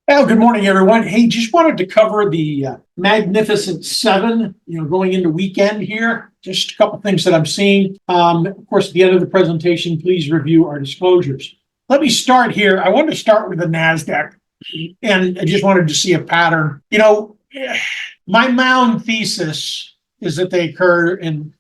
Well, good morning, everyone. Hey, just wanted to cover the Magnificent Seven, going into weekend here. Just a couple things that I'm seeing. Of course, at the end of the presentation, please review our disclosures. Let me start here. I wanted to start with the NASDAQ, and I just wanted to see a pattern. My mound thesis is that they occur in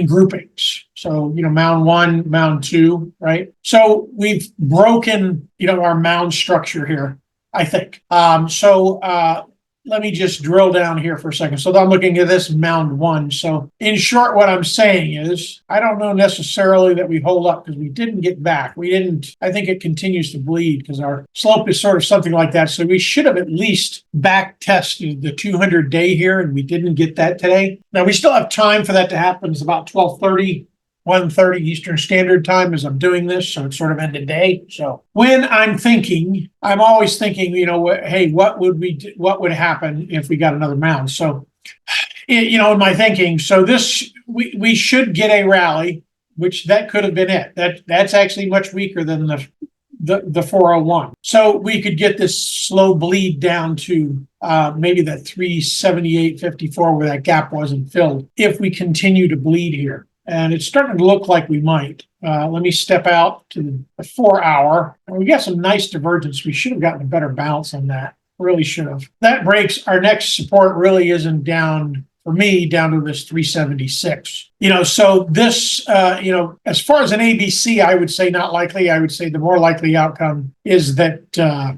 groupings. So, mound one, mound two, right? So we've broken, our mound structure here, I think. Let me just drill down here for a second. So I'm looking at this mound one. So in short, what I'm saying is, I don't know necessarily that we hold up because we didn't get back. I think it continues to bleed because our slope is sort of something like that. So we should have at least back tested the 200-day here, and we didn't get that today. Now we still have time for that to happen. It's about 12:30. 1:30 Eastern Standard Time as I'm doing this, so it's sort of end of day. So when I'm thinking, I'm always thinking, hey, what would happen if we got another mound? So, in my thinking, so this we should get a rally, which that could have been it. That's actually much weaker than the 401. So we could get this slow bleed down to maybe that 378.54 where that gap wasn't filled if we continue to bleed here. And it's starting to look like we might. Let me step out to the 4 hour. And we got some nice divergence. We should have gotten a better bounce on that. Really should have. That breaks. Our next support really isn't down, for me, down to this 376. So this, as far as an ABC, I would say not likely. I would say the more likely outcome is that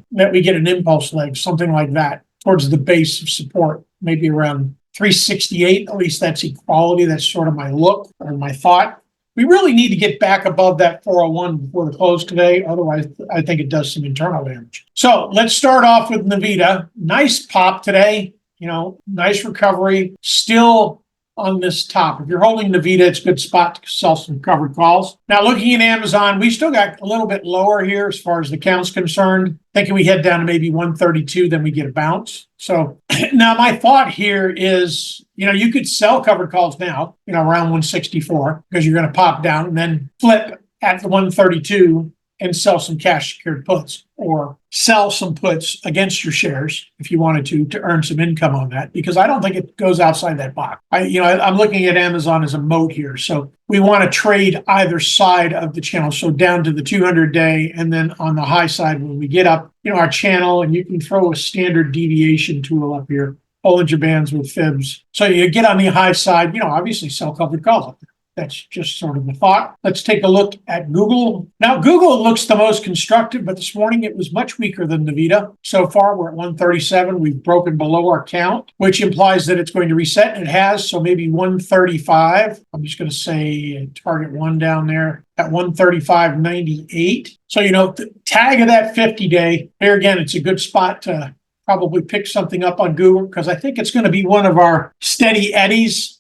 we get an impulse leg, something like that, towards the base of support, maybe around 368, at least that's equality. That's sort of my look or my thought. We really need to get back above that 401 before the close today. Otherwise, I think it does some internal damage. So let's start off with Nvidia. Nice pop today. Nice recovery. Still on this top. If you're holding Nvidia, it's a good spot to sell some covered calls. Now, looking at Amazon, we still got a little bit lower here as far as the count's concerned. Thinking we head down to maybe 132, then we get a bounce. So now my thought here is, you could sell covered calls now, around 164 because you're going to pop down and then flip at the 132 and sell some cash secured puts or sell some puts against your shares if you wanted to earn some income on that, because I don't think it goes outside that box. I'm looking at Amazon as a moat here. So we want to trade either side of the channel. So down to the 200-day and then on the high side when we get up, our channel, and you can throw a standard deviation tool up here, Bollinger Bands with fibs. So you get on the high side, obviously sell covered calls up there. That's just sort of the thought. Let's take a look at Google. Now, Google looks the most constructive, but this morning it was much weaker than Nvidia. So far, we're at 137. We've broken below our count, which implies that it's going to reset, and it has. So maybe 135. I'm just going to say target one down there at 135.98. So, the tag of that 50-day, here again, it's a good spot to probably pick something up on Google because I think it's going to be one of our steady eddies.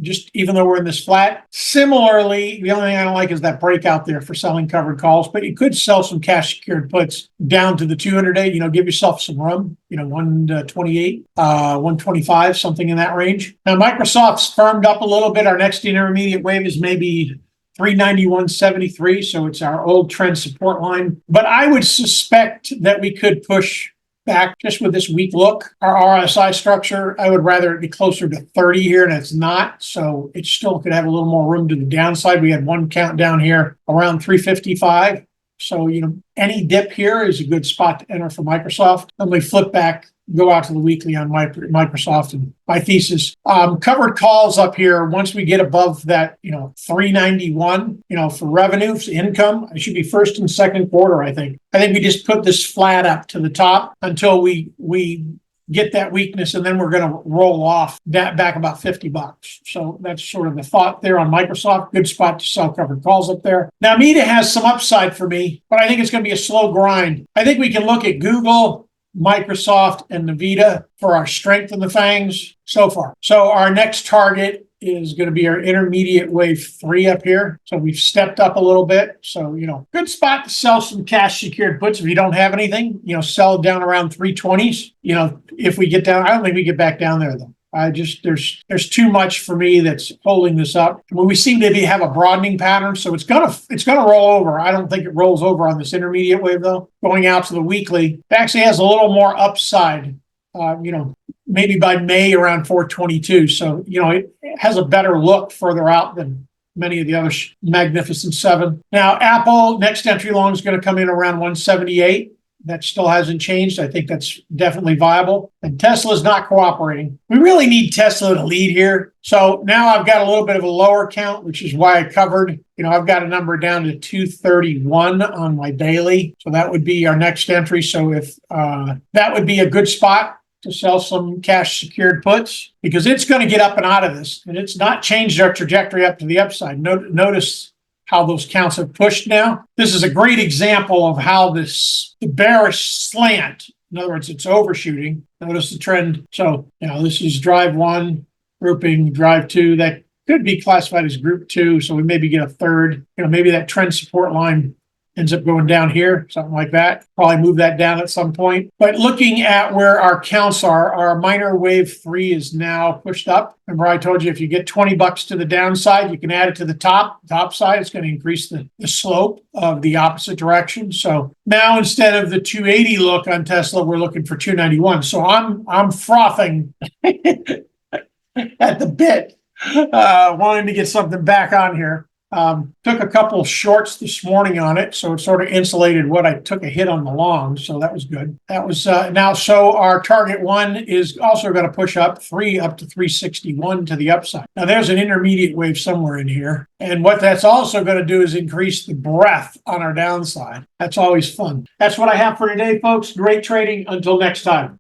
Just even though we're in this flat. Similarly, the only thing I don't like is that breakout there for selling covered calls, but you could sell some cash secured puts down to the 200-day, give yourself some room, 128, 125, something in that range. Now, Microsoft's firmed up a little bit. Our next intermediate wave is maybe 391.73, so it's our old trend support line. But I would suspect that we could push back just with this weak look. Our RSI structure, I would rather it be closer to 30 here, and it's not. So it still could have a little more room to the downside. We had one count down here around 355. So, any dip here is a good spot to enter for Microsoft. Then we flip back, go out to the weekly on Microsoft, and my thesis. Covered calls up here, once we get above that, 391, for revenue, for income, I should be first and second quarter, I think. I think we just put this flat up to the top until we get that weakness, and then we're going to roll off that back about $50. So that's sort of the thought there on Microsoft. Good spot to sell covered calls up there. Now, Meta has some upside for me, but I think it's going to be a slow grind. I think we can look at Google, Microsoft, and Nvidia for our strength in the fangs so far. So our next target is going to be our intermediate wave 3 up here. So we've stepped up a little bit. So, good spot to sell some cash secured puts if you don't have anything, sell down around 320s. If we get down, I don't think we get back down there though. There's too much for me that's holding this up. Well, we seem to have a broadening pattern, so it's gonna roll over. I don't think it rolls over on this intermediate wave though. Going out to the weekly, it actually has a little more upside. Maybe by May around 422. So it has a better look further out than many of the other Magnificent Seven. Now, Apple next entry long is going to come in around 178. That still hasn't changed. I think that's definitely viable. And Tesla's not cooperating. We really need Tesla to lead here. So now I've got a little bit of a lower count, which is why I covered, I've got a number down to 231 on my daily. So that would be our next entry. So if that would be a good spot to sell some cash secured puts, because it's going to get up and out of this, and it's not changed our trajectory up to the upside. Notice how those counts have pushed now. This is a great example of how the bearish slant, in other words, it's overshooting. Notice the trend. So, this is drive one, grouping, drive two. That could be classified as group two. So we maybe get a third. Maybe that trend support line ends up going down here, something like that. Probably move that down at some point. But looking at where our counts are, our minor wave 3 is now pushed up. Remember I told you if you get 20 bucks to the downside, you can add it to the top side. It's going to increase the slope of the opposite direction. So now instead of the 280 look on Tesla, we're looking for 291. So I'm frothing at the bit, wanting to get something back on here. Took a couple shorts this morning on it, so it sort of insulated what I took a hit on the long, so that was good. That was now, so our target one is also going to push up 3 up to 361 to the upside. Now there's an intermediate wave somewhere in here, and what that's also going to do is increase the breadth on our downside. That's always fun. That's what I have for today, folks. Great trading. Until next time.